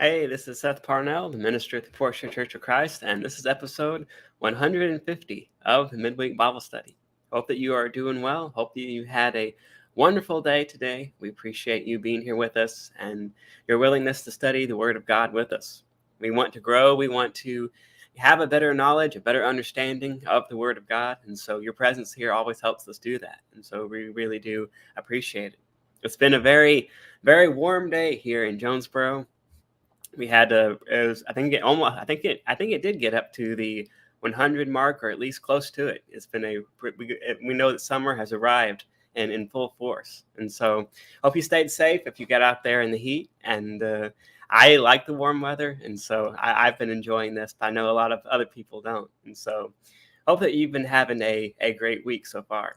Hey, this is Seth Parnell, the minister at the Portia Church of Christ, and this is episode 150 of the Midweek Bible Study. Hope that you are doing well. Hope that you had a wonderful day today. We appreciate you being here with us and your willingness to study the Word of God with us. We want to grow. We want to have a better knowledge, a better understanding of the Word of God, and so your presence here always helps us do that, and so we really do appreciate it. It's been a very, very warm day here in Jonesboro. We had it was, I think it did get up to the 100 mark, or at least close to it. It's been we know that summer has arrived in full force, and so hope you stayed safe if you got out there in the heat. And I like the warm weather, and so I've been enjoying this, but I know a lot of other people don't, and so hope that you've been having a great week so far.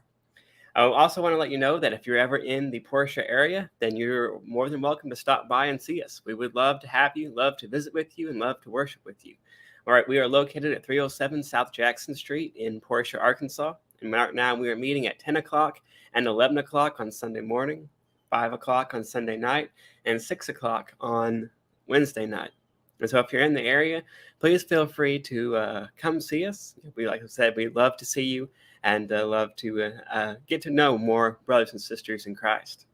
I also want to let you know that if you're ever in the Portia area, then you're more than welcome to stop by and see us. We would love to have you, love to visit with you, and love to worship with you. All right, we are located at 307 South Jackson Street in Portia, Arkansas. And right now we are meeting at 10 o'clock and 11 o'clock on Sunday morning, 5 o'clock on Sunday night, and 6 o'clock on Wednesday night. And so if you're in the area, please feel free to come see us. Like I said, we'd love to see you and love to get to know more brothers and sisters in Christ.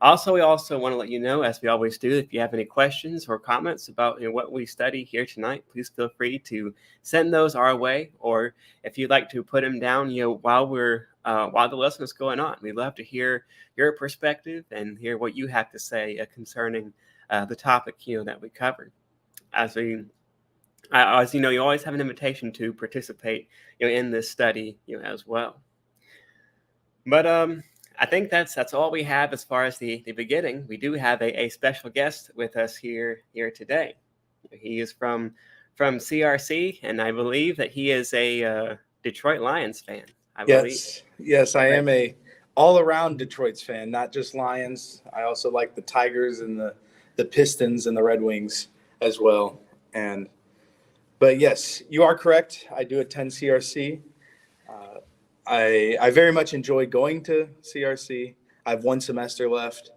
Also, we also want to let you know, as we always do, if you have any questions or comments about what we study here tonight, please feel free to send those our way. Or if you'd like to put them down, while the lesson is going on, we'd love to hear your perspective and hear what you have to say concerning the topic that we covered. As you know, you always have an invitation to participate, in this study, as well. But I think that's all we have as far as the beginning. We do have a special guest with us here today. He is from CRC, and I believe that he is a Detroit Lions fan. Yes, I am a all-around Detroit's fan, not just Lions. I also like the Tigers and the Pistons and the Red Wings as well. But yes, you are correct. I do attend CRC. I very much enjoy going to CRC. I have one semester left,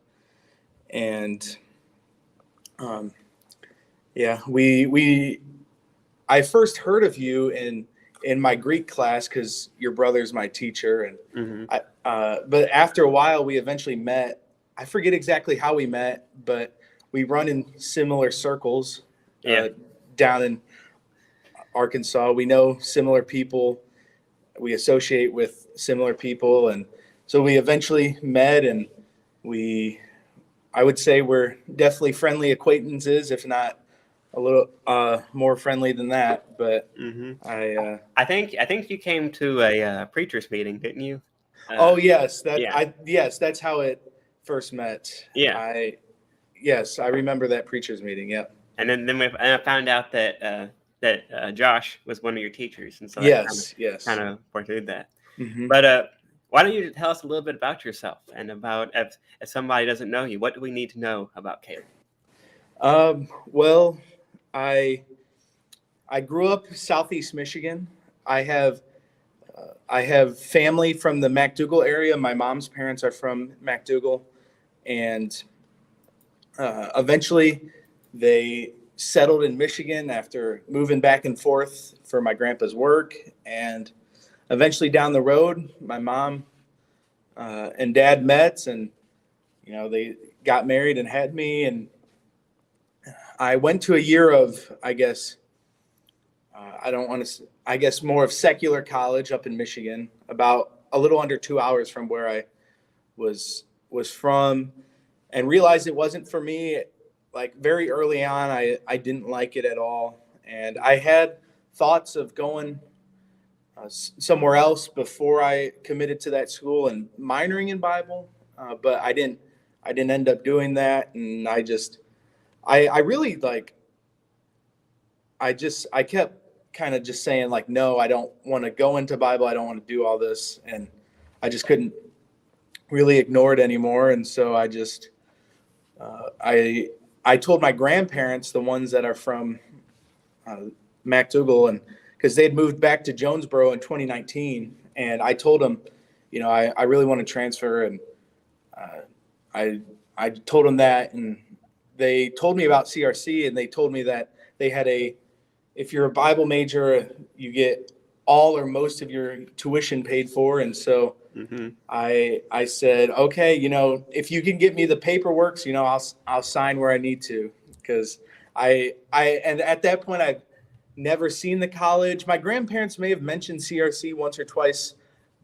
and I first heard of you in my Greek class because your brother's my teacher, and but after a while we eventually met. I forget exactly how we met, but we run in similar circles down in Arkansas. We know similar people. We associate with similar people, and so we eventually met, and I would say we're definitely friendly acquaintances, if not a little more friendly than that. But I think you came to a preacher's meeting, didn't you? Yes, that's how it first met. Yeah. I remember that preacher's meeting. Yeah. And then I found out that Josh was one of your teachers, and so that kind of portrayed that. Mm-hmm. But why don't you tell us a little bit about yourself and about if somebody doesn't know you, what do we need to know about Caleb? Well, I grew up Southeast Michigan. I have family from the McDougal area. My mom's parents are from McDougal, and eventually they settled in Michigan after moving back and forth for my grandpa's work. And eventually down the road, my mom and dad met, and they got married and had me. And I went to a year of, more of secular college up in Michigan, about a little under 2 hours from where I was from, and realized it wasn't for me. Like very early on, I didn't like it at all. And I had thoughts of going somewhere else before I committed to that school and minoring in Bible. But I didn't end up doing that. And I kept kind of just saying like, no, I don't want to go into Bible. I don't want to do all this. And I just couldn't really ignore it anymore. And so I told my grandparents, the ones that are from McDougal, and because they had moved back to Jonesboro in 2019, and I told them, I really want to transfer, and I told them that, and they told me about CRC, and they told me that they had if you're a Bible major, you get all or most of your tuition paid for. And so I said, okay, if you can get me the paperwork, I'll sign where I need to, because and at that point I've never seen the college. My grandparents may have mentioned CRC once or twice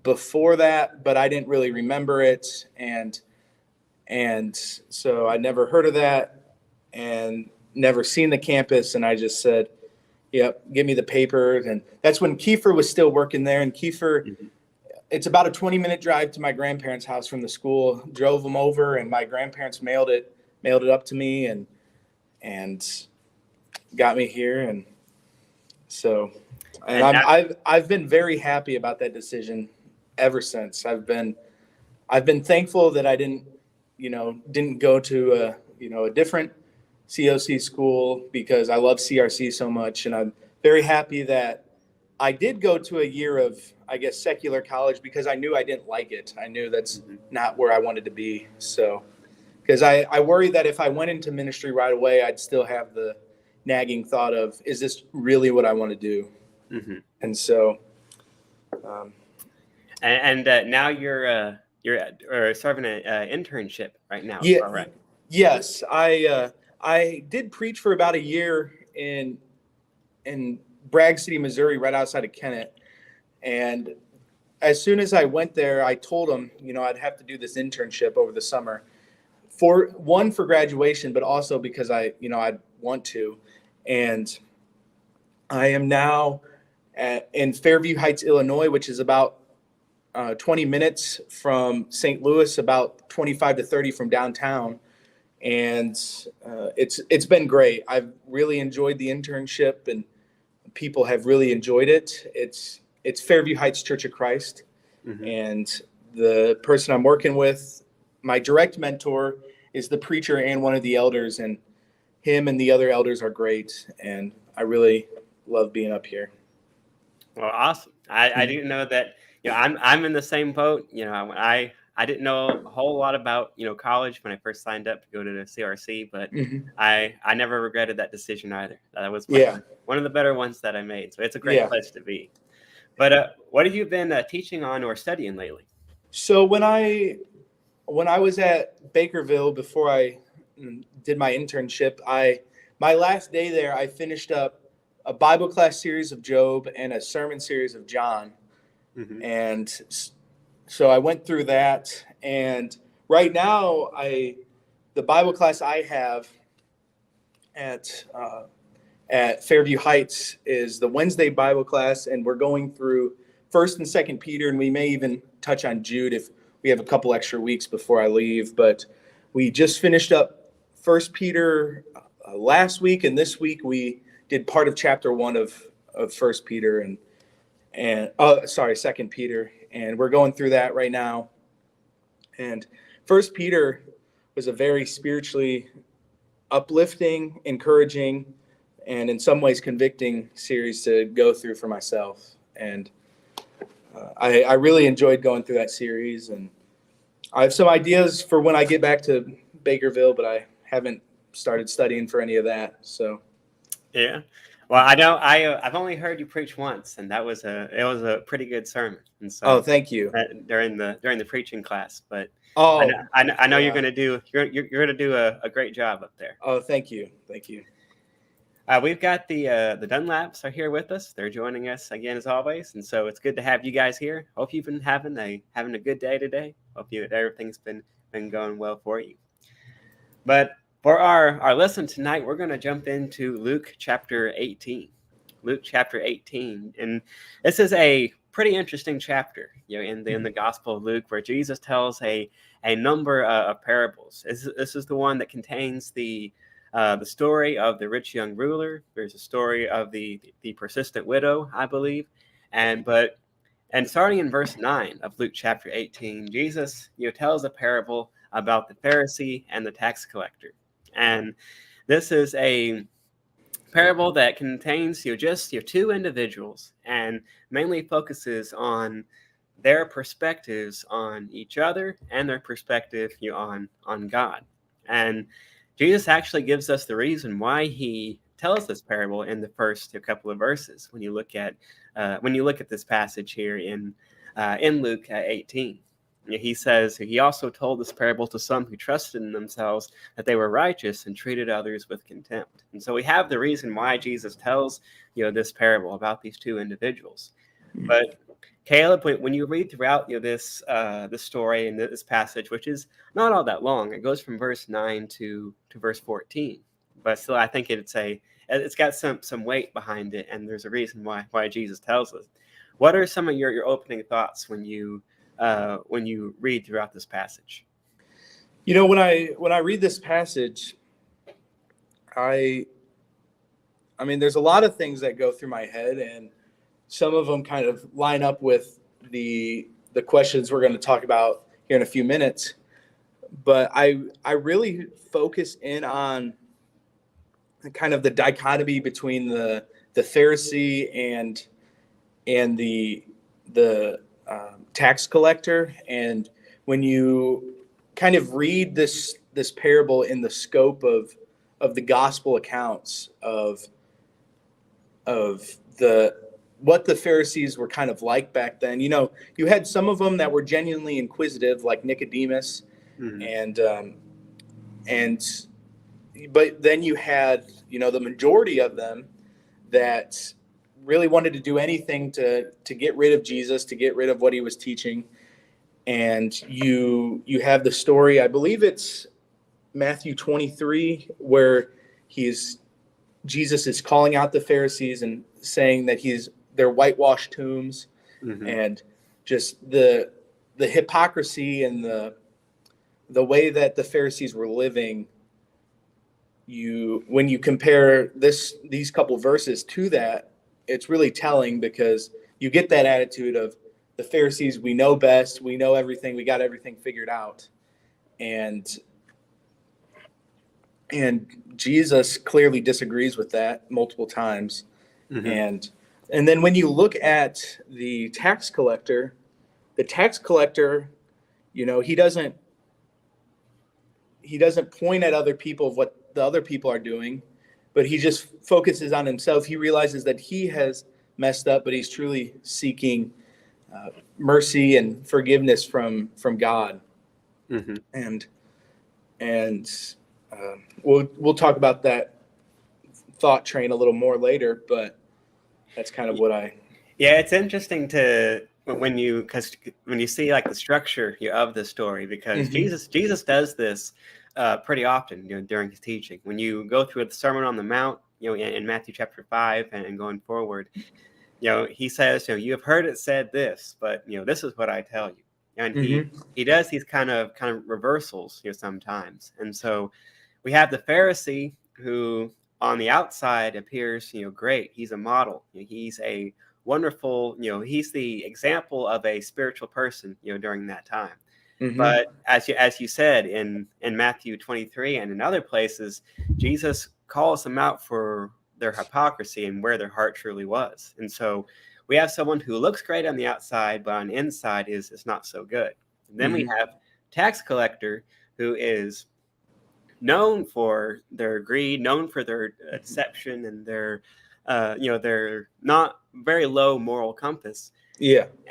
before that, but I didn't really remember it. And so I never heard of that and never seen the campus. And I just said, yep, give me the paper. And that's when Kiefer was still working there. And Kiefer, it's about a 20-minute drive to my grandparents' house from the school. Drove them over, and my grandparents mailed it up to me and got me here. And so, I've been very happy about that decision ever since. I've been thankful that I didn't go to a different COC school, because I love CRC so much. And I'm very happy that I did go to a year of, I guess, secular college, because I knew I didn't like it. I knew that's not where I wanted to be. So, because I worry that if I went into ministry right away, I'd still have the nagging thought of, is this really what I want to do? And so, now you're serving an internship right now. Yeah. Right? Yes. I did preach for about a year in Bragg City, Missouri, right outside of Kennett. And as soon as I went there, I told them, I'd have to do this internship over the summer, for graduation, but also because I'd want to. And I am now in Fairview Heights, Illinois, which is about 20 minutes from St. Louis, about 25 to 30 from downtown. And it's been great. I've really enjoyed the internship, and people have really enjoyed it. It's Fairview Heights Church of Christ. And the person I'm working with, my direct mentor, is the preacher and one of the elders, and him and the other elders are great. And I really love being up here. Well, awesome. I didn't know that. I'm in the same boat. I didn't know a whole lot about college when I first signed up to go to the CRC, but I never regretted that decision either. That was one of the better ones that I made. So it's a great place to be. But what have you been teaching on or studying lately? So when I was at Bakerville, before I did my internship, my last day there, I finished up a Bible class series of Job and a sermon series of John. And so I went through that. And right now, the Bible class I have at Fairview Heights is the Wednesday Bible class, and we're going through 1st and 2nd Peter, and we may even touch on Jude if we have a couple extra weeks before I leave. But we just finished up 1st Peter last week, and this week we did part of chapter 1 of 1st Peter and 2nd Peter, and we're going through that right now. And 1st Peter was a very spiritually uplifting, encouraging, and in some ways convicting series to go through for myself. And I really enjoyed going through that series, and I have some ideas for when I get back to Bakerville, but I haven't started studying for any of that. So, yeah. Well, I know I've only heard you preach once, and it was a pretty good sermon. And so, thank you. During the preaching class, but I know you're gonna do a great job up there. Oh, thank you. We've got the Dunlaps are here with us. They're joining us again as always, and so it's good to have you guys here. Hope you've been having a good day today. Hope everything's been going well for you. But for our lesson tonight, we're going to jump into Luke chapter 18. Luke chapter 18, and this is a pretty interesting chapter, in the Gospel of Luke, where Jesus tells a number of parables. This is the one that contains the story of the rich young ruler. There's a story of the persistent widow, I believe, and starting in verse 9 of Luke chapter 18, Jesus tells a parable about the Pharisee and the tax collector. And this is a parable that contains just two individuals, and mainly focuses on their perspectives on each other and their perspective on God. And Jesus actually gives us the reason why he tells this parable in the first couple of verses. When you look at this passage here in Luke 18, he says he also told this parable to some who trusted in themselves that they were righteous and treated others with contempt. And so we have the reason why Jesus tells this parable about these two individuals. But Caleb, when you read throughout this story and this passage, which is not all that long, it goes from verse 9 to verse 14. But still, I think it's got some weight behind it, and there's a reason why Jesus tells us. What are some of your opening thoughts when you read throughout this passage? When I read this passage, I mean, there's a lot of things that go through my head, and some of them kind of line up with the questions we're going to talk about here in a few minutes. But I really focus in on kind of the dichotomy between the Pharisee and the tax collector. And when you kind of read this parable in the scope of the gospel accounts of what the Pharisees were kind of like back then, you had some of them that were genuinely inquisitive, like Nicodemus, but then you had, the majority of them that really wanted to do anything to get rid of Jesus, to get rid of what he was teaching. And you have the story, I believe it's Matthew 23, where Jesus is calling out the Pharisees and saying that they're whitewashed tombs, and just the hypocrisy and the way that the Pharisees were living. When you compare these couple verses to that, it's really telling, because you get that attitude of the Pharisees, we know best, we know everything, we got everything figured out. And Jesus clearly disagrees with that multiple times. And then when you look at the tax collector, he doesn't point at other people of what the other people are doing, but he just focuses on himself. He realizes that he has messed up, but he's truly seeking mercy and forgiveness from God. And we'll talk about that thought train a little more later, but that's kind of what it's interesting when you see like the structure of the story, because Jesus does this pretty often during his teaching. When you go through the Sermon on the Mount, in Matthew chapter 5 and going forward, he says, you have heard it said this, but this is what I tell you. And he does these kind of reversals sometimes. And so we have the Pharisee, who on the outside appears great. He's a model. He's a wonderful, he's the example of a spiritual person during that time. But as you said in Matthew 23 and in other places, Jesus calls them out for their hypocrisy and where their heart truly was. And so we have someone who looks great on the outside, but on the inside is not so good. And then we have tax collector, who is known for their greed, known for their deception and their not very low moral compass.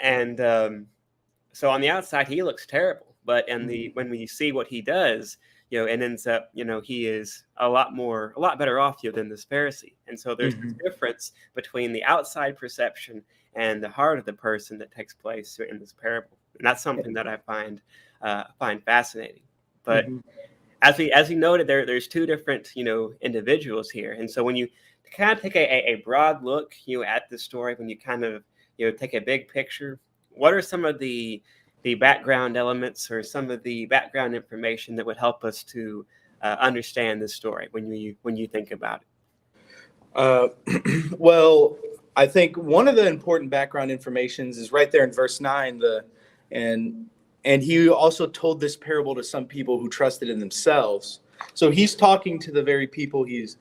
And so on the outside, he looks terrible, but when we see what he does, it ends up, he is a lot better off than this Pharisee. And so there's this difference between the outside perception and the heart of the person that takes place in this parable. And that's something that I find fascinating. But as we noted, there's two different, individuals here. And so when you kind of take a broad look, at the story, when you kind of, take a big picture, what are some of the background elements or some of the background information that would help us to understand this story when you think about it? Well, I think one of the important background informations is right there in verse 9. And he also told this parable to some people who trusted in themselves. So he's talking to the very people he's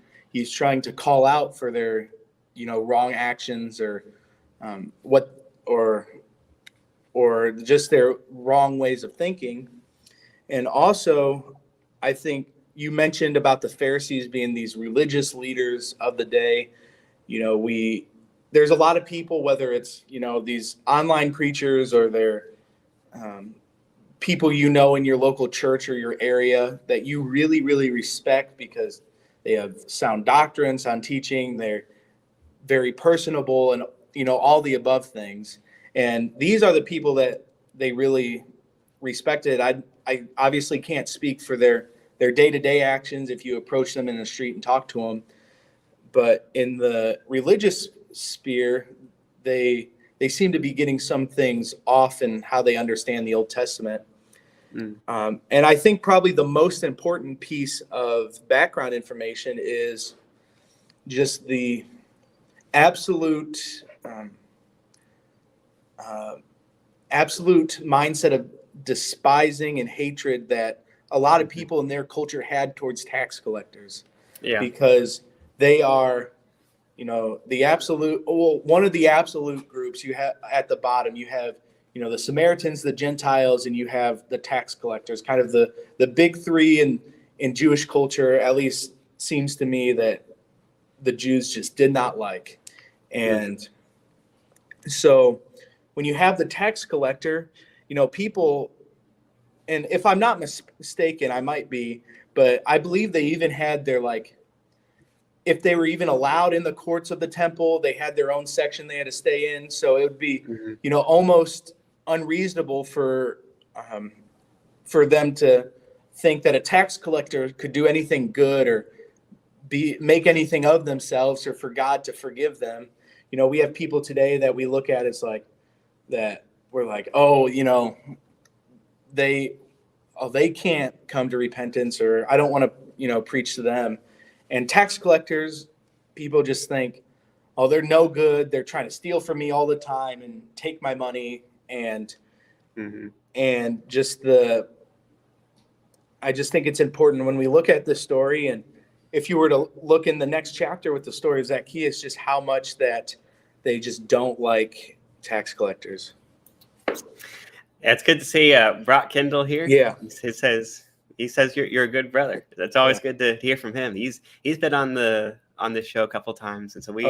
trying to call out for their, wrong actions or just their wrong ways of thinking. And also, I think you mentioned about the Pharisees being these religious leaders of the day. There's a lot of people, whether it's, these online preachers or they're people in your local church or your area that you really, really respect because they have sound doctrine, sound teaching. They're very personable and, all the above things. And these are the people that they really respected. I obviously can't speak for their day-to-day actions if you approach them in the street and talk to them. But in the religious sphere, they seem to be getting some things off in how they understand the Old Testament. And I think probably the most important piece of background information is just the absolute mindset of despising and hatred that a lot of people in their culture had towards tax collectors. Yeah. Because they are, one of the absolute groups. You have at the bottom, you have, the Samaritans, the Gentiles, and you have the tax collectors, kind of the big three in Jewish culture, at least seems to me, that the Jews just did not like. And so when you have the tax collector, people, and if I'm not mistaken, I might be, but I believe they even had their, if they were even allowed in the courts of the temple, they had their own section they had to stay in. So it would be, almost unreasonable for them to think that a tax collector could do anything good or make anything of themselves or for God to forgive them. We have people today that we look at as that we're like, they can't come to repentance, or I don't want to, preach to them. And tax collectors, people just think, oh, they're no good. They're trying to steal from me all the time and take my money. And I just think it's important when we look at this story, and if you were to look in the next chapter with the story of Zacchaeus, just how much that they just don't like tax collectors. Yeah, it's good to see Brock Kendall here. Yeah, he says you're a good brother. That's always good to hear from him. He's been on this show a couple times, and so we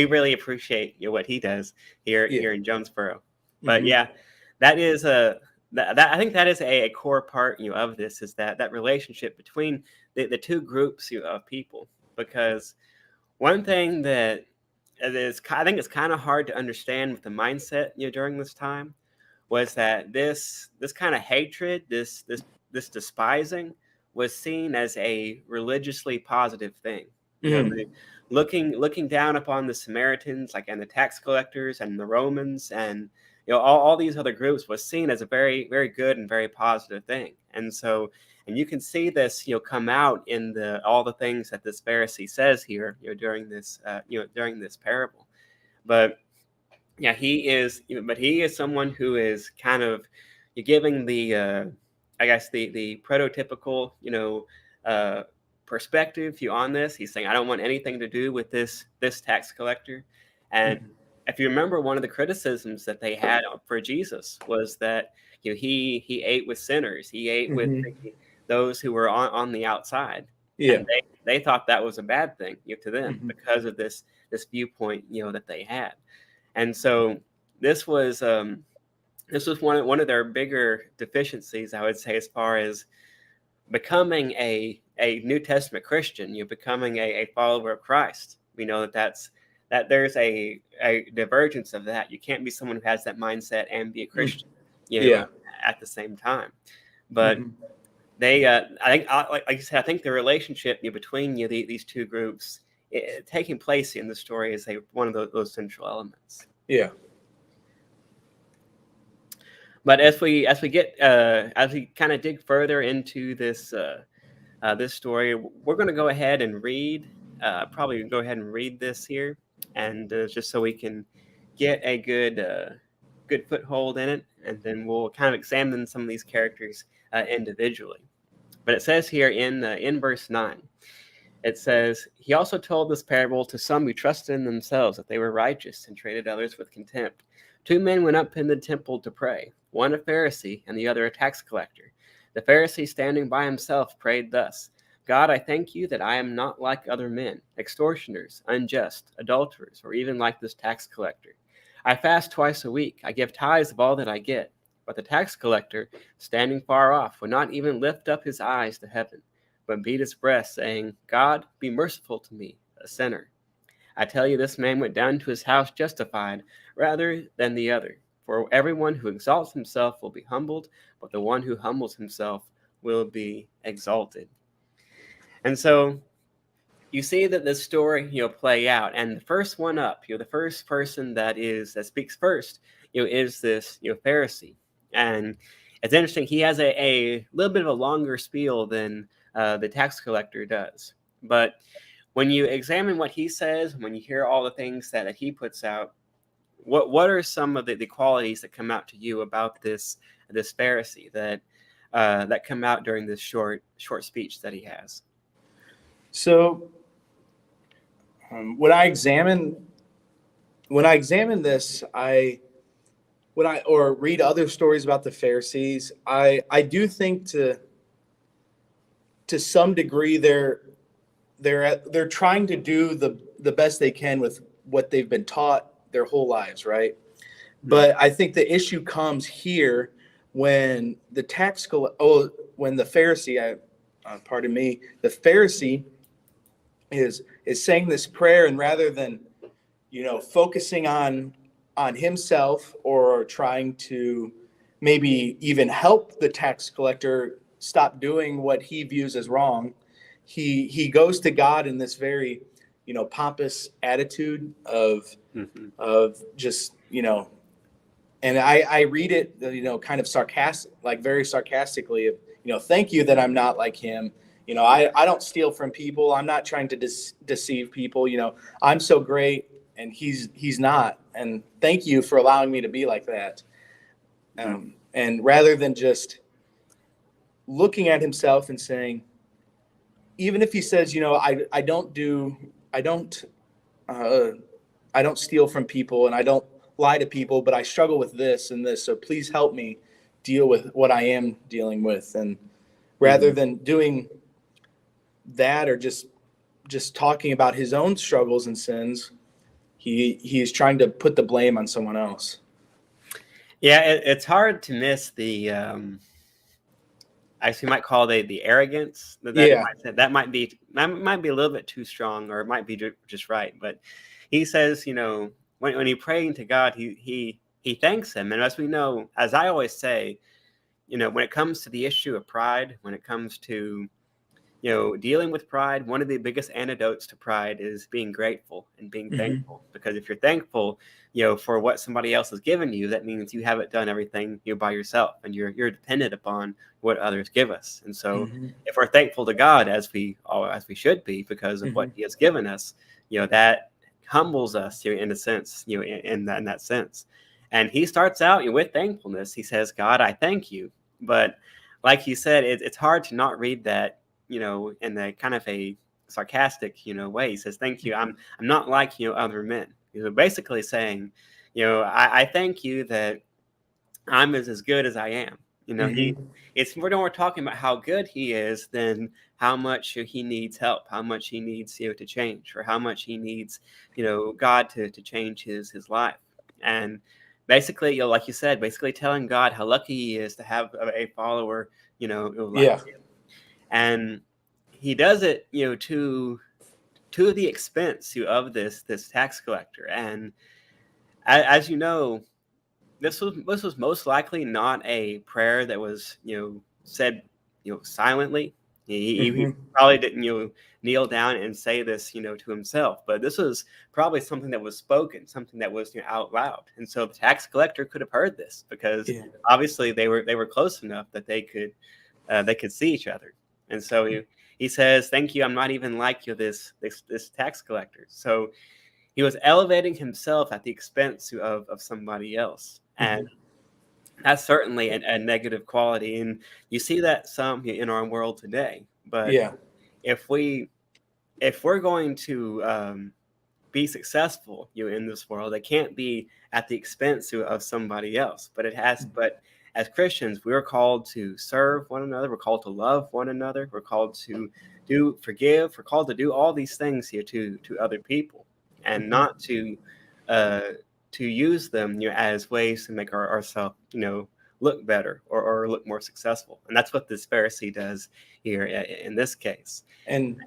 really appreciate what he does here in Jonesboro. But that is I think that is a core part of this, is that relationship between the two groups of people. Because one thing that I think it's kind of hard to understand with the mindset during this time was that this kind of hatred, this despising, was seen as a religiously positive thing. Looking down upon the Samaritans, and the tax collectors and the Romans and all these other groups, was seen as a very, very good and very positive thing. And you can see this come out in all the things that this Pharisee says here during this parable. But he is someone who is kind of giving the the prototypical perspective on this. He's saying, I don't want anything to do with this tax collector. And if you remember, one of the criticisms that they had for Jesus was that he ate with sinners. He ate with those who were on the outside. Yeah. And they thought that was a bad thing to them because of this viewpoint that they had. And so this was one of their bigger deficiencies, I would say, as far as becoming a New Testament Christian, becoming a follower of Christ. We know that there's a divergence of that. You can't be someone who has that mindset and be a Christian, at the same time. But they, I think, like you said, I think the relationship between these two groups taking place in the story is one of those central elements. Yeah. But as we kind of dig further into this story, we're going to go ahead and read. Probably go ahead and read this here, and just so we can get a good foothold in it, and then we'll kind of examine some of these characters individually. But it says here in verse 9, it says, he also told this parable to some who trusted in themselves that they were righteous and treated others with contempt. 2 men went up in the temple to pray, one a Pharisee and the other a tax collector. The Pharisee, standing by himself, prayed thus: God, I thank you that I am not like other men, extortioners, unjust, adulterers, or even like this tax collector. I fast twice a week. I give tithes of all that I get. But the tax collector, standing far off, would not even lift up his eyes to heaven, but beat his breast, saying, God, be merciful to me, a sinner. I tell you, this man went down to his house justified rather than the other. For everyone who exalts himself will be humbled, but the one who humbles himself will be exalted. And so you see that this story, play out, and the first one up, the first person that speaks first, is this, Pharisee. And it's interesting, he has a little bit of a longer spiel than the tax collector does. But when you examine what he says, when you hear all the things that he puts out, what are some of the qualities that come out to you about this Pharisee that come out during this short speech that he has? So when I examine this, or read other stories about the Pharisees, I do think to some degree they're trying to do the best they can with what they've been taught their whole lives, right? Mm-hmm. But I think the issue comes here when the Pharisee, the Pharisee is saying this prayer, and rather than focusing on himself or trying to maybe even help the tax collector stop doing what he views as wrong, he goes to God in this very pompous attitude of just and I read it kind of sarcastic, like very sarcastically, of thank you that I'm not like him. I don't steal from people. I'm not trying to deceive people. I'm so great, and he's not. And thank you for allowing me to be like that. And rather than just looking at himself and saying, even if he says, I don't steal from people, and I don't lie to people, but I struggle with this and this. So please help me deal with what I am dealing with. And rather than doing that, or just talking about his own struggles and sins, he's trying to put the blame on someone else. Yeah, it's hard to miss the you might call the arrogance. That might be a little bit too strong, or it might be just right. But he says, when he praying to God, he thanks him. And as we know, as I always say, when it comes to the issue of pride, when it comes to dealing with pride, one of the biggest antidotes to pride is being grateful and being thankful. Because if you're thankful, for what somebody else has given you, that means you haven't done everything by yourself, and you're dependent upon what others give us. And so, if we're thankful to God, as we should be, because of what He has given us, that humbles us, in a sense, in that sense. And he starts out with thankfulness. He says, "God, I thank you." But like you said, it's hard to not read that, in a kind of a sarcastic, way. He says, "Thank you. I'm not like, other men." He's basically saying, I thank you that I'm as good as I am. It's more than we're talking about how good he is than how much he needs help, how much he needs, to change, or how much he needs, God to change his life. And basically, like you said, basically telling God how lucky he is to have a follower, like him. And he does it, to the expense of this tax collector. And as you know, this was most likely not a prayer that was said silently. He probably didn't kneel down and say this to himself, but this was probably something that was spoken, something that was out loud. And so the tax collector could have heard this, because obviously they were close enough that they could see each other. And so he says, "Thank you. I'm not even like this tax collector." So he was elevating himself at the expense of somebody else. And that's certainly a negative quality. And you see that some in our world today. But if we're going to be successful in this world, it can't be at the expense of somebody else. But as Christians, we're called to serve one another. We're called to love one another. We're called to forgive. We're called to do all these things here to other people, and not to use them, as ways to make ourselves, look better or look more successful. And that's what this Pharisee does here in this case. And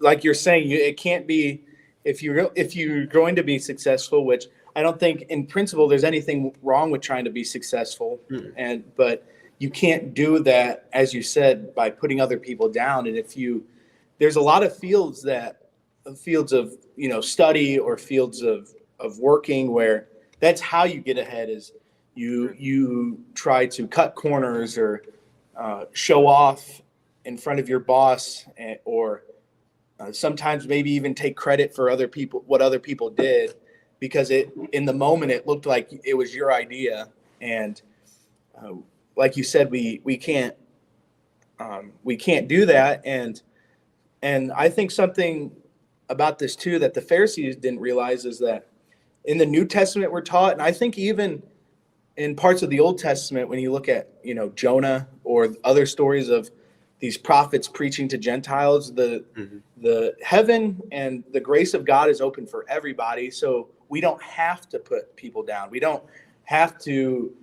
like you're saying, it can't be, if you're going to be successful, which I don't think in principle there's anything wrong with trying to be successful. But you can't do that, as you said, by putting other people down. And there's a lot of fields of study or fields of working where that's how you get ahead, is you try to cut corners or show off in front of your boss, or sometimes maybe even take credit for what other people did, because in the moment it looked like it was your idea. And like you said, we can't do that. And I think something about this too that the Pharisees didn't realize is that in the New Testament we're taught, and I think even in parts of the Old Testament, when you look at Jonah or other stories of these prophets preaching to Gentiles, the heaven and the grace of God is open for everybody. So we don't have to put people down. We don't have to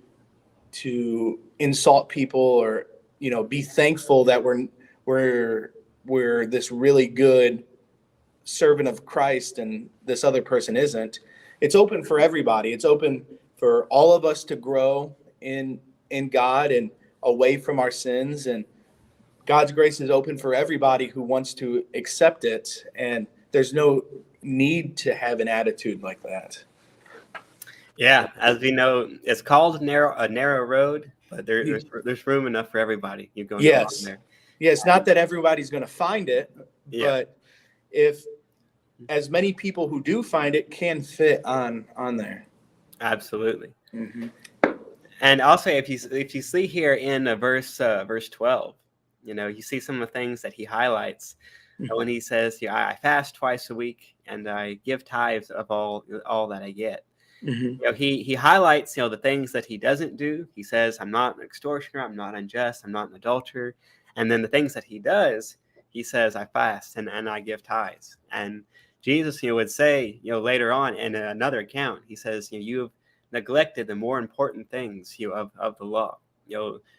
insult people, or be thankful that we're this really good servant of Christ and this other person isn't. It's open for everybody. It's open for all of us to grow in God and away from our sins. And God's grace is open for everybody who wants to accept it. And there's no need to have an attitude like that. Yeah, as we know, it's called a narrow road, but there's room enough for everybody. You're going along there. Yes, not that everybody's going to find it, but if as many people who do find it can fit on there. Absolutely. And also, if you see here in verse 12, you see some of the things that he highlights when he says, I fast twice a week and I give tithes of all that I get. He highlights the things that he doesn't do. He says, I'm not an extortioner, I'm not unjust, I'm not an adulterer. And then the things that he does, he says, I fast and I give tithes. And Jesus would say later on in another account, he says, you have neglected the more important things of the law,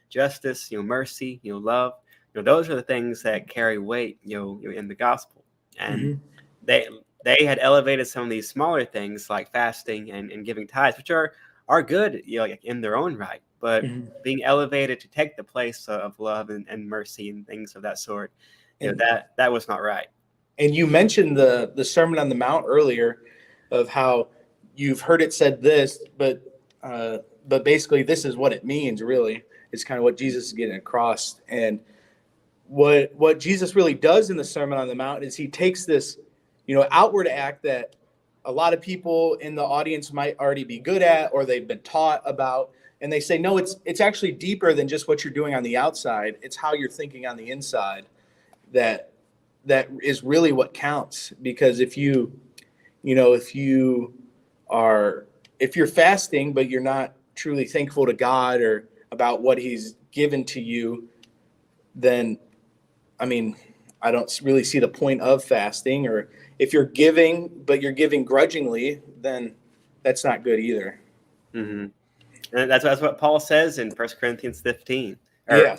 justice, mercy, love. Those are the things that carry weight in the gospel. And they had elevated some of these smaller things like fasting and giving tithes, which are good in their own right, but being elevated to take the place of love and mercy and things of that sort, that was not right. And you mentioned the Sermon on the Mount earlier, of how you've heard it said this, but basically this is what it means. Really, it's kind of what Jesus is getting across. And what Jesus really does in the Sermon on the Mount is he takes this outward act that a lot of people in the audience might already be good at, or they've been taught about, and they say, no, it's actually deeper than just what you're doing on the outside. It's how you're thinking on the inside that is really what counts. Because if you're fasting, but you're not truly thankful to God or about what he's given to you, then, I don't really see the point of fasting. Or if you're giving, but you're giving grudgingly, then that's not good either. And that's what Paul says in 1 Corinthians 15. Or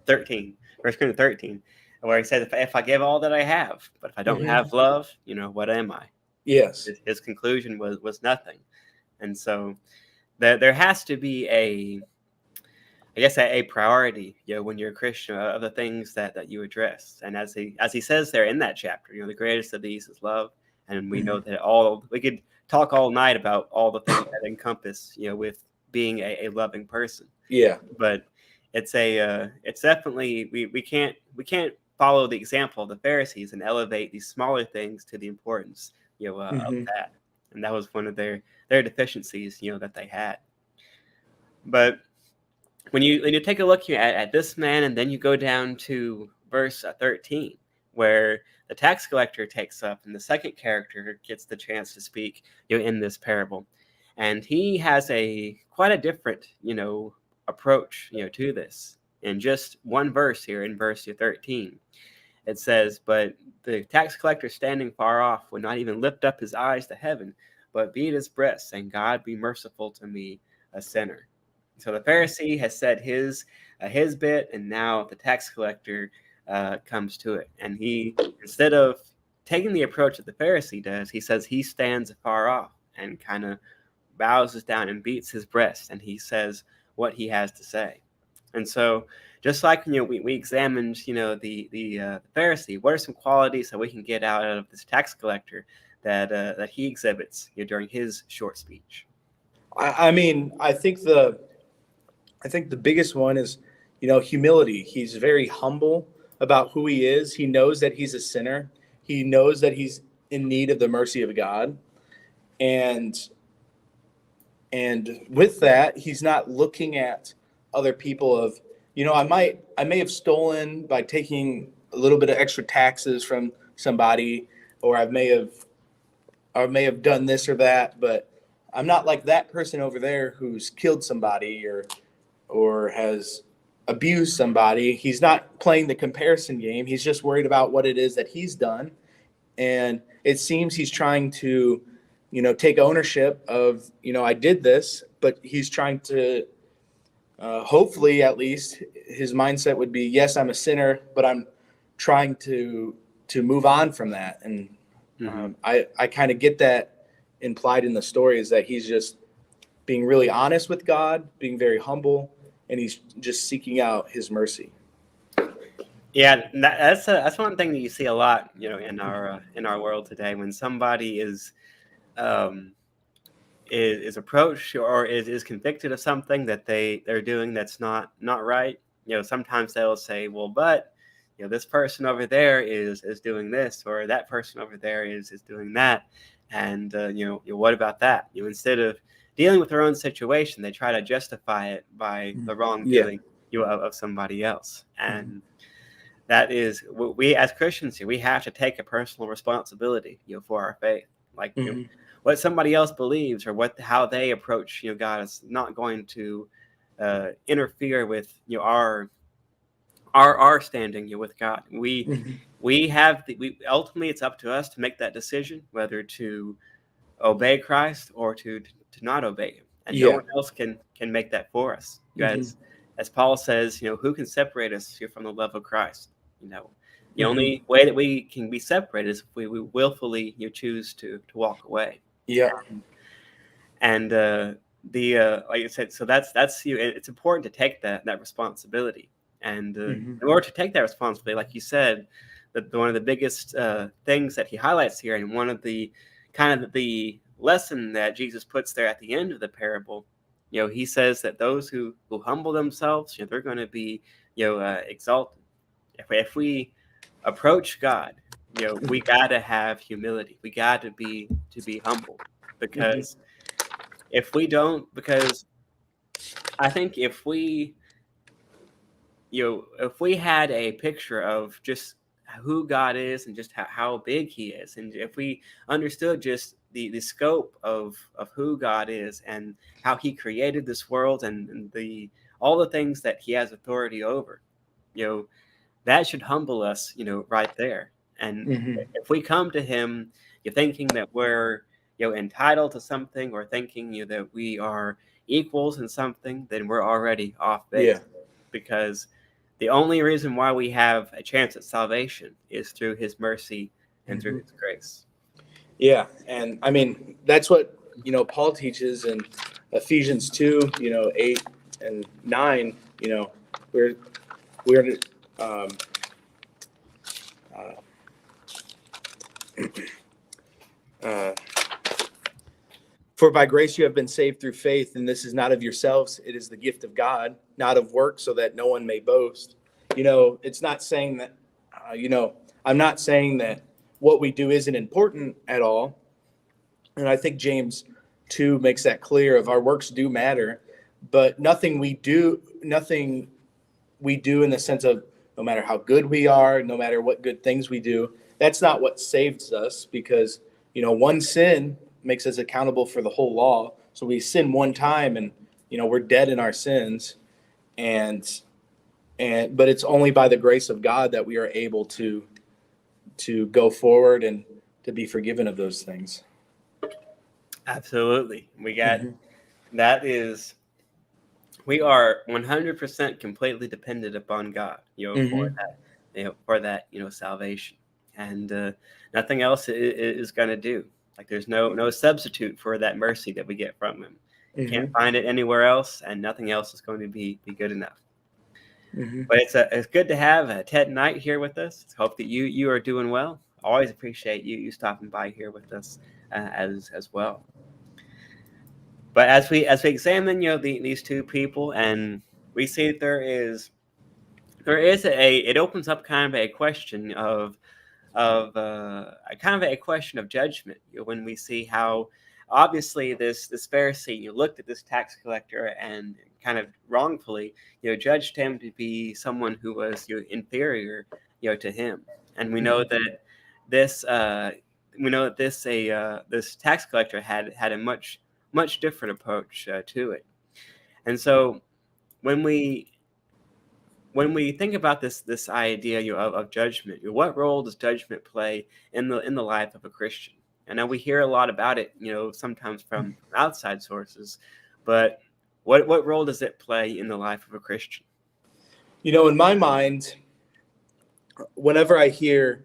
13. 1 Corinthians 13. Where he says, if I give all that I have, but if I don't have love, what am I? Yes. His conclusion was nothing. And so there has to be a priority, when you're a Christian, of the things that you address. And as he says there in that chapter, the greatest of these is love. And we know that we could talk all night about all the things that encompass, with being a loving person. Yeah. But it's definitely, we can't follow the example of the Pharisees and elevate these smaller things to the importance, of that. And that was one of their deficiencies, that they had. But when you take a look at this man, and then you go down to verse 13, where the tax collector takes up, and the second character gets the chance to speak, in this parable, and he has a quite a different, approach, to this. In just one verse here, in verse 13, it says, "But the tax collector standing far off would not even lift up his eyes to heaven, but beat his breast, saying, 'God, be merciful to me, a sinner.'" So the Pharisee has said his bit, and now the tax collector comes to it. And he, instead of taking the approach that the Pharisee does, he says he stands afar off and kind of bows his down and beats his breast, and he says what he has to say. And so, just like we examined the Pharisee, what are some qualities that we can get out of this tax collector that he exhibits during his short speech? I mean, I think the biggest one is, humility. He's very humble about who he is. He knows that he's a sinner. He knows that he's in need of the mercy of God. And with that, he's not looking at other people of, I may have stolen by taking a little bit of extra taxes from somebody, or I may have done this or that, but I'm not like that person over there who's killed somebody or has abused somebody. He's not playing the comparison game. He's just worried about what it is that he's done. And it seems he's trying to, take ownership of, I did this, but he's trying to, hopefully at least his mindset would be, yes, I'm a sinner, but I'm trying to move on from that. And I kind of get that implied in the story, is that he's just being really honest with God, being very humble, and he's just seeking out his mercy. Yeah, that's one thing that you see a lot, in our world today, when somebody is approached or is convicted of something that they're doing that's not right. Sometimes they'll say, well, but this person over there is doing this, or that person over there is doing that, and what about that? Instead of dealing with their own situation, they try to justify it by the wrongdoing of somebody else. And that is, we as Christians here, we have to take a personal responsibility for our faith. Like what somebody else believes or how they approach God is not going to interfere with our standing with God. We ultimately, it's up to us to make that decision whether to obey Christ or to not obey him, and no one else can make that for us. As Paul says, who can separate us from the love of Christ? The only way that we can be separated is if we willfully choose to walk away. And like I said, so that's it's important to take that responsibility. And in order to take that responsibility, like you said, that one of the biggest things that he highlights here, and one of the kind of the lesson that Jesus puts there at the end of the parable, he says that those who humble themselves, they're going to be exalted. If we approach God, we got to have humility. We got to be humble, because if we don't, because I think if we had a picture of just who God is and just how big he is, and if we understood just the scope of who God is and how he created this world and all the things that he has authority over, that should humble us, right there. And if we come to him, you're thinking that we're, entitled to something, or thinking that we are equals in something, then we're already off base. Because the only reason why we have a chance at salvation is through his mercy and through his grace. Yeah, and I mean that's what Paul teaches in Ephesians 2, 8 and 9. We're for by grace you have been saved through faith, and this is not of yourselves, it is the gift of God, not of works, so that no one may boast. It's not saying that, I'm not saying that what we do isn't important at all. And I think James 2 makes that clear, of our works do matter, but nothing we do in the sense of, no matter how good we are, no matter what good things we do, that's not what saves us, because, one sin makes us accountable for the whole law. So we sin one time and we're dead in our sins, and but it's only by the grace of God that we are able to go forward and to be forgiven of those things. Absolutely. That is, we are 100% completely dependent upon God, for that, salvation, and nothing else is going to do. Like, there's no substitute for that mercy that we get from Him. You can't find it anywhere else, and nothing else is going to be good enough. But it's good to have Ted Knight here with us. Hope that you are doing well. Always appreciate you stopping by here with us as well. But as we examine these two people, and we see that there is it opens up kind of a question of kind of a question of judgment. When we see how obviously this Pharisee looked at this tax collector and kind of wrongfully judged him to be someone who was inferior to him, and we know that this this tax collector had a much different approach to it. And so when we think about this idea of judgment, what role does judgment play in the life of a Christian? I know we hear a lot about it, sometimes from outside sources, but what role does it play in the life of a Christian? In my mind, whenever I hear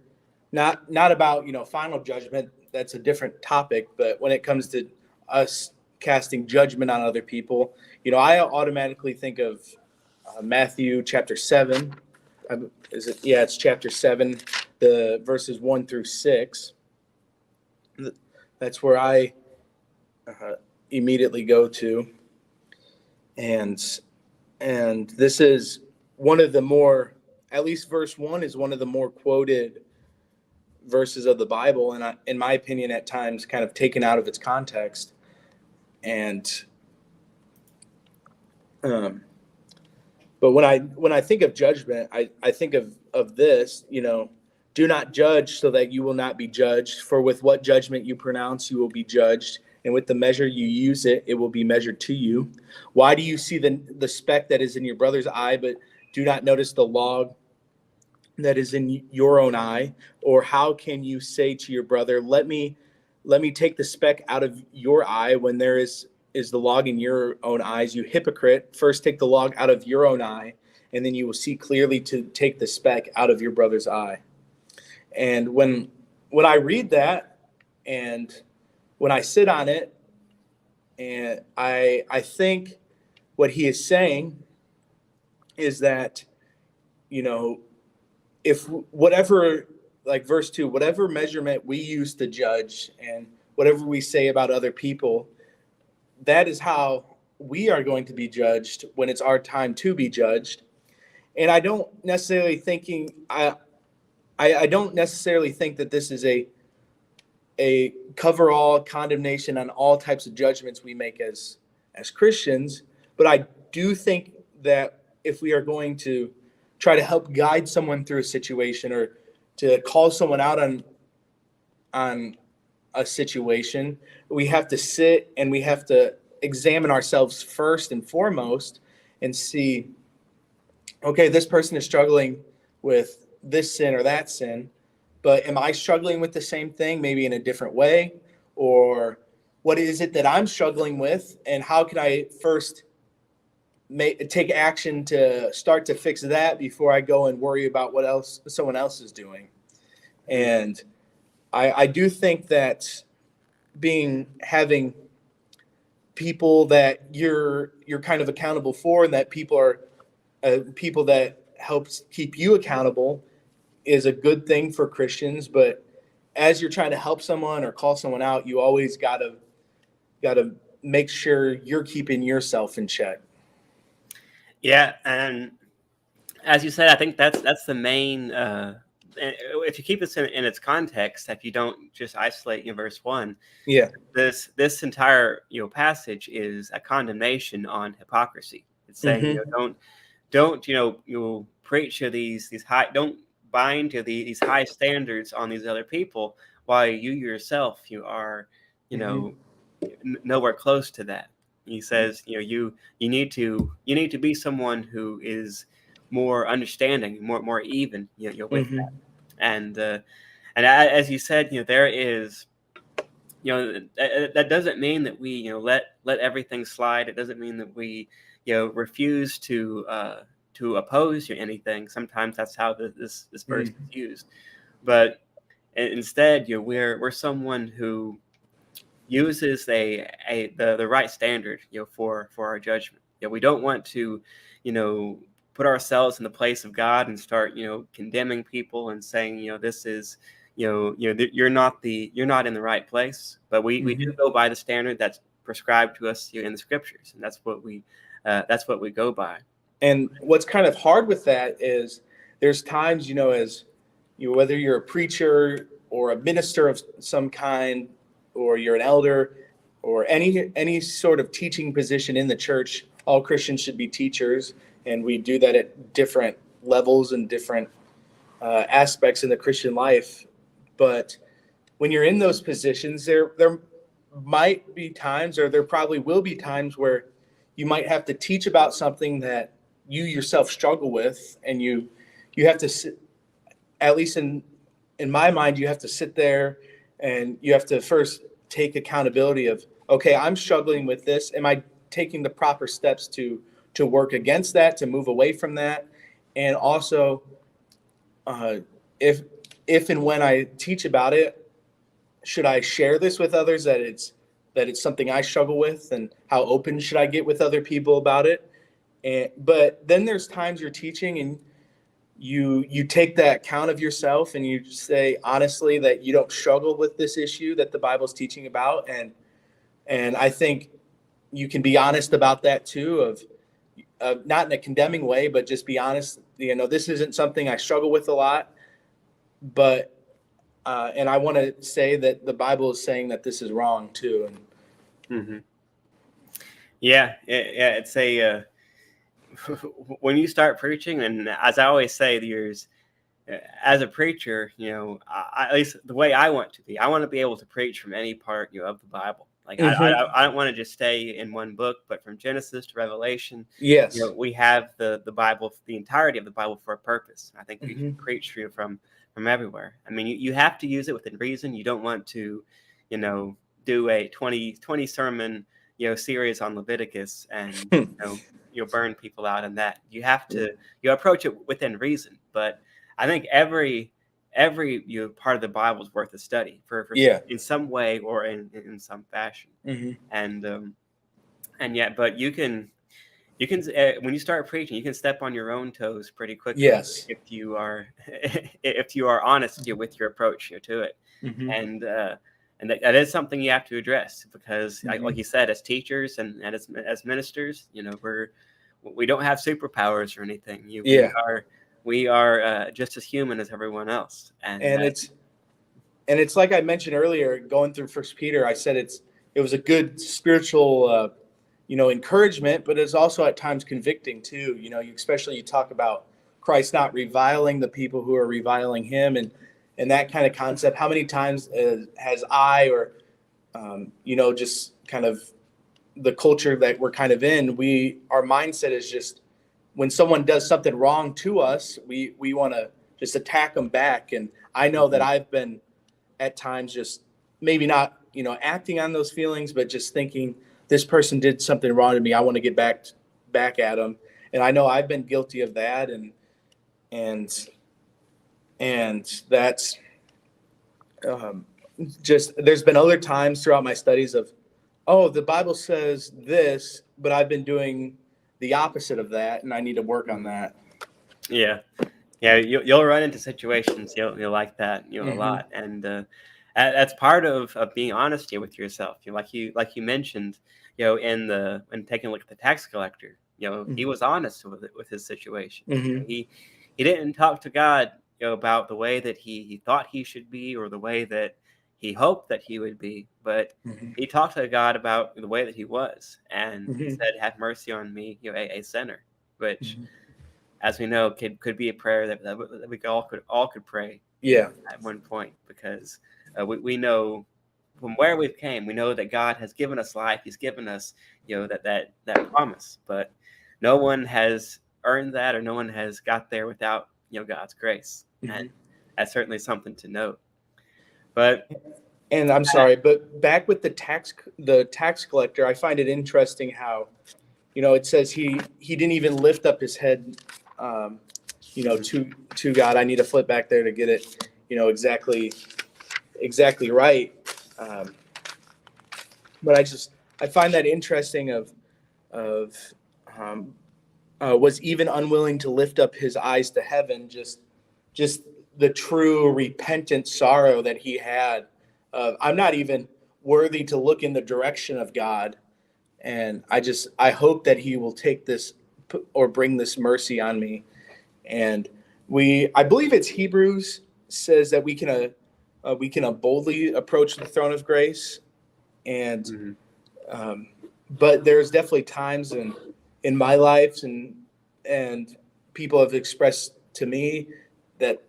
not about final judgment, that's a different topic, but when it comes to us casting judgment on other people, I automatically think of Matthew chapter 7. It's chapter 7, the verses 1 through 6. That's where I immediately go to, and this is one of the more, at least verse 1 is one of the more quoted verses of the Bible, and in my opinion, at times kind of taken out of its context. And but when I think of judgment, I think of this, do not judge so that you will not be judged. For with what judgment you pronounce, you will be judged. And with the measure you use it will be measured to you. Why do you see the speck that is in your brother's eye, but do not notice the log that is in your own eye? Or how can you say to your brother, let me take the speck out of your eye when there is the log in your own eyes? You hypocrite, first take the log out of your own eye, and then you will see clearly to take the speck out of your brother's eye. And when I read that, and when I sit on it, and I think what he is saying is that, if whatever, like verse 2, whatever measurement we use to judge and whatever we say about other people, that is how we are going to be judged when it's our time to be judged. And I don't necessarily think that this is a cover-all condemnation on all types of judgments we make as Christians, but I do think that if we are going to try to help guide someone through a situation or to call someone out on a situation, we have to sit and we have to examine ourselves first and foremost and see, okay, this person is struggling with this sin or that sin, but am I struggling with the same thing, maybe in a different way? Or what is it that I'm struggling with, and how can I first take action to start to fix that before I go and worry about what else someone else is doing? And I do think that having people that you're kind of accountable for, and that people are people that helps keep you accountable, is a good thing for Christians. But as you're trying to help someone or call someone out, you always gotta make sure you're keeping yourself in check. Yeah, and as you said, I think that's the main. If you keep this in its context, if you don't just isolate verse 1, this entire passage is a condemnation on hypocrisy. It's saying don't preach to these high, don't bind to these high standards on these other people, while you yourself are nowhere close to that. He says, you need to be someone who is more understanding, more even, with that. And as you said, there is, that doesn't mean that we, let everything slide. It doesn't mean that we, refuse to oppose anything. Sometimes that's how this verse is used, but instead, we're someone who uses the right standard, for our judgment. We don't want to, put ourselves in the place of God and start, condemning people and saying, this is, you're not in the right place. But we do go by the standard that's prescribed to us in the scriptures, and that's what we go by. And what's kind of hard with that is there's times, as whether you're a preacher or a minister of some kind, or you're an elder, or any sort of teaching position in the church, all Christians should be teachers, and we do that at different levels and different aspects in the Christian life. But when you're in those positions, there might be times, or there probably will be times, where you might have to teach about something that you yourself struggle with, and you have to sit, at least in my mind, you have to sit there and you have to first take accountability of, okay, I'm struggling with this. Am I taking the proper steps to work against that, to move away from that? And also, if and when I teach about it, should I share this with others, that it's something I struggle with, and how open should I get with other people about it? But then there's times you're teaching and you take that account of yourself, and you say honestly that you don't struggle with this issue that the Bible's teaching about. And I think you can be honest about that too, of not in a condemning way, but just be honest. This isn't something I struggle with a lot, but and I want to say that the Bible is saying that this is wrong too. Yeah, it's a when you start preaching, and as I always say, as a preacher, at least the way I want to be able to preach from any part, of the Bible. Like I don't want to just stay in one book, but from Genesis to Revelation. Yes. We have the Bible, the entirety of the Bible, for a purpose. I think we can preach from everywhere. I mean, you have to use it within reason. You don't want to, do a 20 sermon, series on Leviticus and, you'll burn people out in that. You have to approach it within reason. But I think every part of the Bible is worth a study for in some way or in some fashion. And yet, but you can when you start preaching, you can step on your own toes pretty quickly. Yes. If you are honest with your approach to it. And that is something you have to address, because like you said, as teachers and as ministers, we don't have superpowers or anything. We are just as human as everyone else. And it's like I mentioned earlier, going through First Peter, I said it was a good spiritual encouragement, but it's also at times convicting too. Especially you talk about Christ not reviling the people who are reviling him, and that kind of concept. How many times has I, or just kind of the culture that we're kind of in, our mindset is just, when someone does something wrong to us, we want to just attack them back. And I know that I've been at times just maybe not, acting on those feelings, but just thinking, this person did something wrong to me, I want to get back at them. And I know I've been guilty of that. And that's just, there's been other times throughout my studies of, the Bible says this, but I've been doing the opposite of that, and I need to work on that. Yeah. You'll run into situations you'll like that a lot, and that's part of being honest with yourself. Like you mentioned, in taking a look at the tax collector, he was honest with his situation. He didn't talk to God about the way that he thought he should be, or the way that he hoped that he would be, but he talked to God about the way that he was, and he said, "Have mercy on me, a sinner," which, as we know, could be a prayer that we all could pray. Yeah. At one point, because we know from where we've came, we know that God has given us life. He's given us, that promise. But no one has earned that, or no one has got there without, God's grace. Mm-hmm. And that's certainly something to note. But and I'm sorry, but back with the tax collector, I find it interesting how, it says he didn't even lift up his head, to God. I need to flip back there to get it, exactly right. But I find that interesting was even unwilling to lift up his eyes to heaven, just the true repentant sorrow that he had. I'm not even worthy to look in the direction of God. And I hope that he will take this or bring this mercy on me. And I believe it's Hebrews says that we can boldly approach the throne of grace. And, but there's definitely times in my life and people have expressed to me that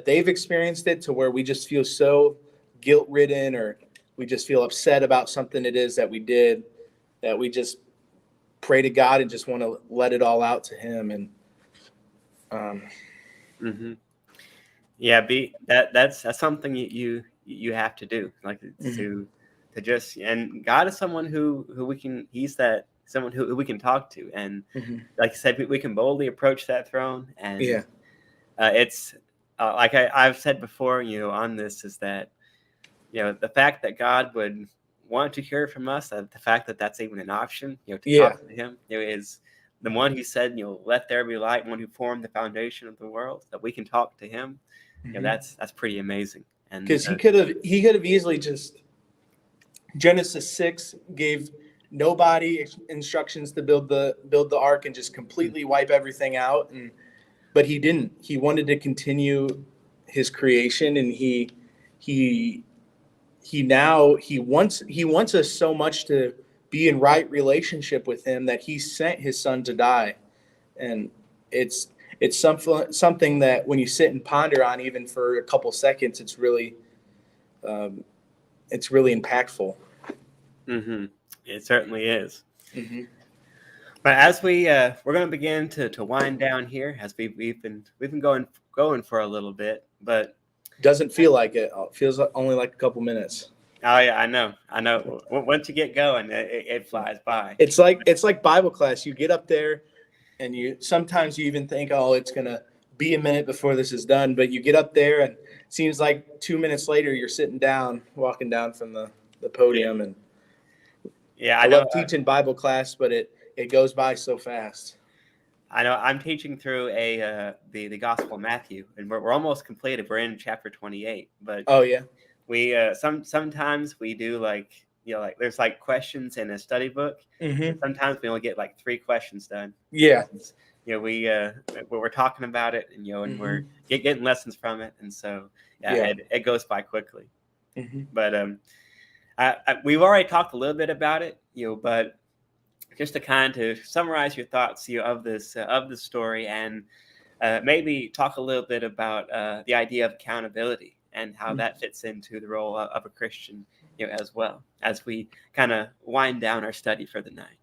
they've experienced it, to where we just feel so guilt-ridden, or we just feel upset about something it is that we did, that we just pray to God and just want to let it all out to him. And that's something you have to do, like to just, and God is someone who we can, he's that someone who we can talk to, and like I said, we can boldly approach that throne. And it's like I've said before, on this, is that the fact that God would want to hear from us, the fact that that's even an option, to talk to him, is the one who said, let there be light, one who formed the foundation of the world, that we can talk to him. That's pretty amazing. And because he could have easily just, Genesis 6 gave nobody instructions to build the ark and just completely wipe everything out. But he didn't. He wanted to continue his creation, and he wants us so much to be in right relationship with him that he sent his son to die. And it's something that when you sit and ponder on, even for a couple seconds, it's really impactful. It certainly is. But as we're going to begin to wind down here, as we've been going for a little bit, but doesn't feel like it. It feels only like a couple minutes. Oh yeah, I know. Once you get going, it flies by. It's like Bible class. You get up there, and sometimes you even think, oh, it's gonna be a minute before this is done. But you get up there, and it seems like 2 minutes later, you're sitting down, walking down from the podium. And I love teaching Bible class, but it goes by so fast. I know. I'm teaching through the Gospel of Matthew, and we're almost completed. We're in chapter 28. But we sometimes we do like there's like questions in a study book. Sometimes we only get like 3 questions done. We're talking about it, and we're getting lessons from it, and so it goes by quickly. But we've already talked a little bit about it, but just to kind of summarize your thoughts of this story, and maybe talk a little bit about the idea of accountability and how that fits into the role of a Christian, as well, as we kind of wind down our study for the night.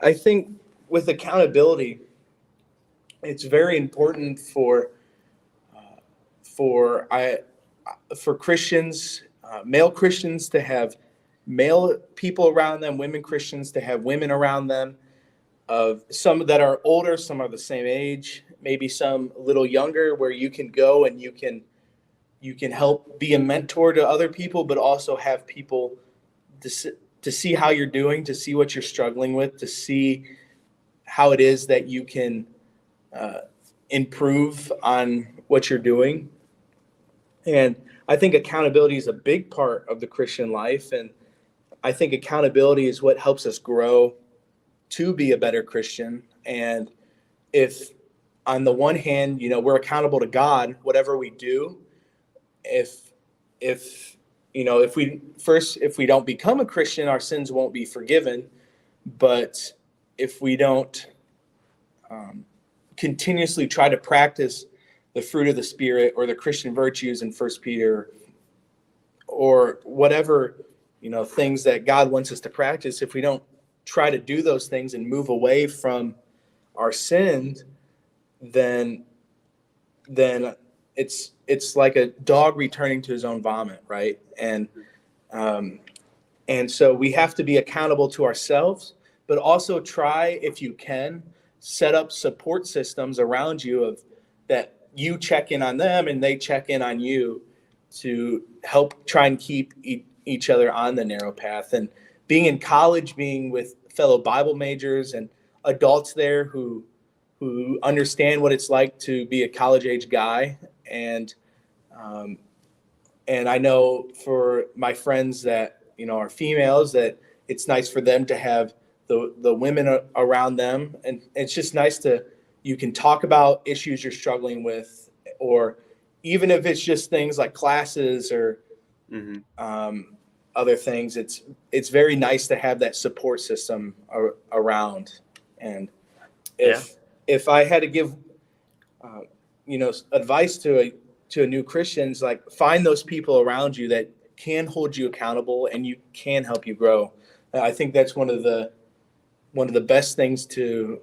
I think with accountability, it's very important for Christians, male Christians, to have male people around them, women Christians to have women around them, of some that are older, some are the same age, maybe some a little younger, where you can go and you can help be a mentor to other people, but also have people to see how you're doing, to see what you're struggling with, to see how it is that you can improve on what you're doing. And I think accountability is a big part of the Christian life. And I think accountability is what helps us grow to be a better Christian. And if on the one hand, we're accountable to God, whatever we do, if we don't become a Christian, our sins won't be forgiven. But if we don't continuously try to practice the fruit of the Spirit or the Christian virtues in 1 Peter or whatever, things that God wants us to practice, if we don't try to do those things and move away from our sins, then it's like a dog returning to his own vomit, right? And so we have to be accountable to ourselves, but also try, if you can, set up support systems around you of that you check in on them and they check in on you to help try and keep each other on the narrow path. And being in college, being with fellow Bible majors and adults there who understand what it's like to be a college age guy. And I know for my friends that, are females, that it's nice for them to have the women around them. And it's just nice you can talk about issues you're struggling with, or even if it's just things like classes or other things, it's very nice to have that support system around. And if I had to give, advice to a new Christians, like find those people around you that can hold you accountable and you can help you grow. I think that's one of the best things to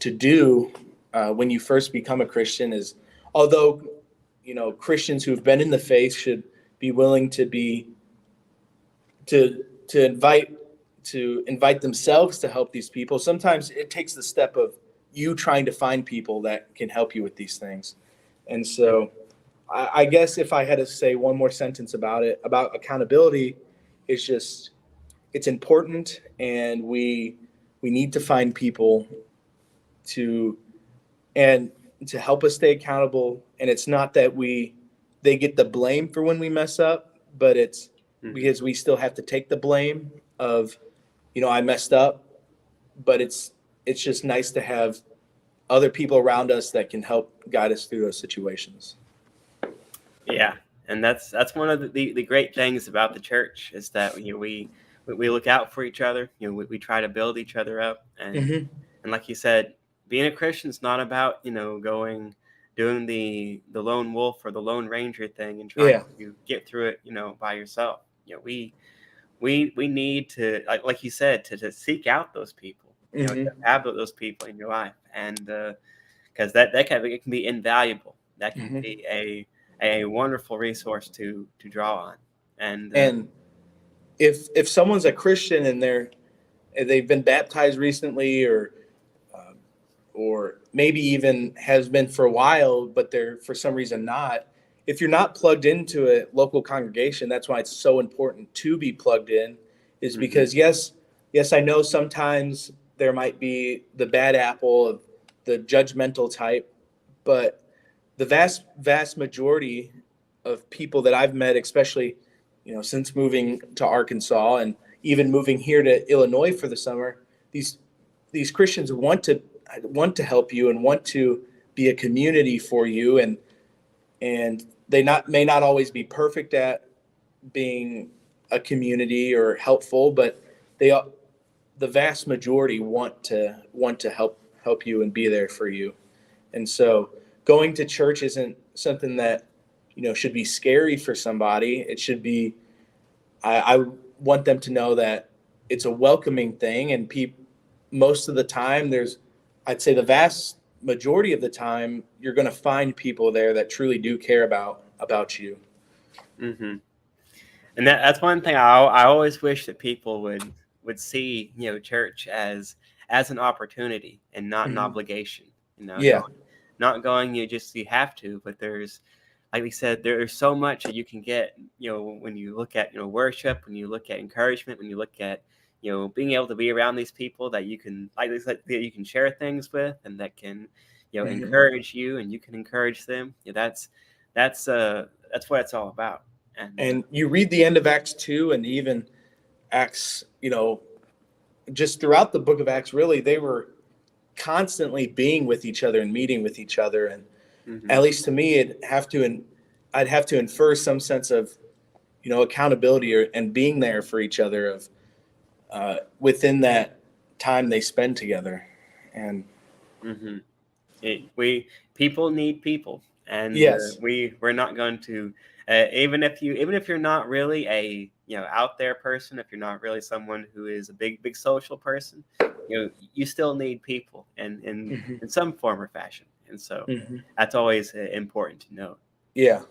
do when you first become a Christian is, although, Christians who've been in the faith should be willing to invite themselves to help these people. Sometimes it takes the step of you trying to find people that can help you with these things. And so I guess if I had to say one more sentence about accountability, it's important, and we need to find people to help us stay accountable. And it's not that they get the blame for when we mess up, but it's because we still have to take the blame of, I messed up, but it's just nice to have other people around us that can help guide us through those situations. Yeah, and that's one of the great things about the church is that we look out for each other. We try to build each other up, and like you said, being a Christian is not about doing the lone wolf or the lone ranger thing and trying to get through it by yourself. We need to, like you said, to seek out those people, to have those people in your life, and because it can be invaluable. That can be a wonderful resource to draw on. And if someone's a Christian and they've been baptized recently, or maybe even has been for a while, but they're for some reason not, if you're not plugged into a local congregation, that's why it's so important to be plugged in, is because yes, I know sometimes there might be the bad apple of the judgmental type, but the vast majority of people that I've met, especially, since moving to Arkansas and even moving here to Illinois for the summer, these Christians want to help you and want to be a community for you, and they may not always be perfect at being a community or helpful, but the vast majority want to help you and be there for you. And so going to church isn't something that should be scary for somebody. It should be, I want them to know that it's a welcoming thing, and most of the time I'd say the vast majority of the time, you're going to find people there that truly do care about you. And that's one thing I always wish that people would see, church as an opportunity and not an obligation. Not going you have to, but there's, like we said, there's so much that you can get, when you look at worship, when you look at encouragement, when you look at being able to be around these people that you can that you can share things with, and that can encourage you, and you can encourage them. That's what it's all about. And you read the end of Acts 2 and even Acts, just throughout the book of Acts, really, they were constantly being with each other and meeting with each other. And at least to me, I'd have to infer some sense of, accountability and being there for each other within that time they spend together. And people need people, and yes, we're not going to Even if you're not really a out there person, if you're not really someone who is a big social person, you still need people in some form or fashion, and so that's always important to know. Yeah.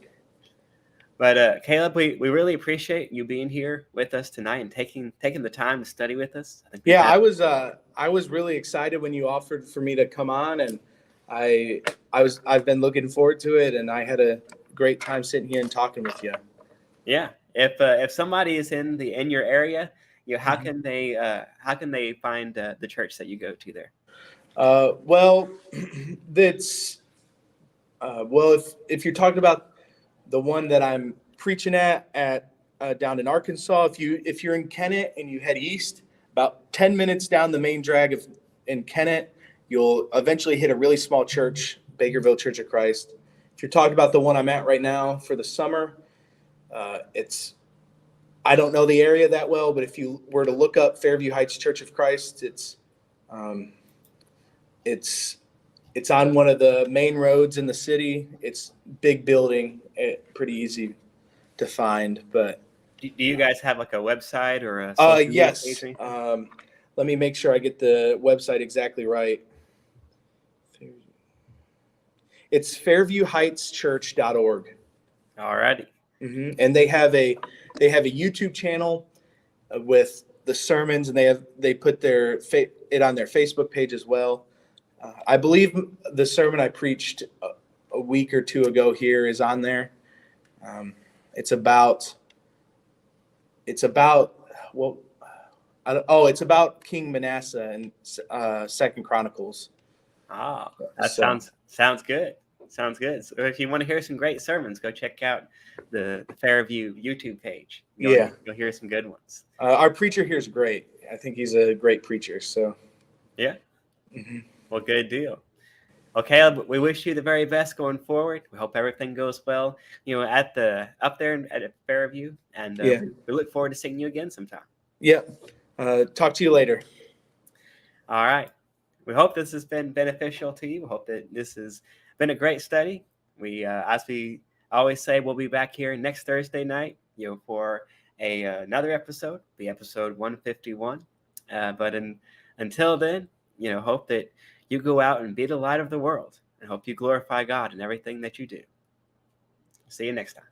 But Caleb, we really appreciate you being here with us tonight and taking the time to study with us. I was really excited when you offered for me to come on, and I've been looking forward to it, and I had a great time sitting here and talking with you. Yeah, if somebody is in your area, how can they find the church that you go to there? Well, that's if you're talking about the one that I'm preaching at down in Arkansas, if you're in Kennett and you head east, about 10 minutes down the main drag in Kennett, you'll eventually hit a really small church, Bakerville Church of Christ. If you're talking about the one I'm at right now for the summer, I don't know the area that well, but if you were to look up Fairview Heights Church of Christ, it's on one of the main roads in the city. It's big building, pretty easy to find. But do you guys have like a website or a social media yes. page? Let me make sure I get the website exactly right. It's fairviewheightschurch.org. Alrighty. And they have a YouTube channel with the sermons, and they put it on their Facebook page as well. I believe the sermon I preached a week or two ago here is on there. It's about King Manasseh and 2 Chronicles. Ah, that sounds good. Sounds good. So if you want to hear some great sermons, go check out the Fairview YouTube page. You'll hear some good ones. Our preacher here is great. I think he's a great preacher. So yeah. Well, good deal. Well, Caleb, we wish you the very best going forward. We hope everything goes well, up there at Fairview, and we look forward to seeing you again sometime. Yeah. Talk to you later. All right. We hope this has been beneficial to you. We hope that this has been a great study. We, as we always say, we'll be back here next Thursday night, for another episode, the episode 151. But until then, hope that you go out and be the light of the world, and hope you glorify God in everything that you do. See you next time.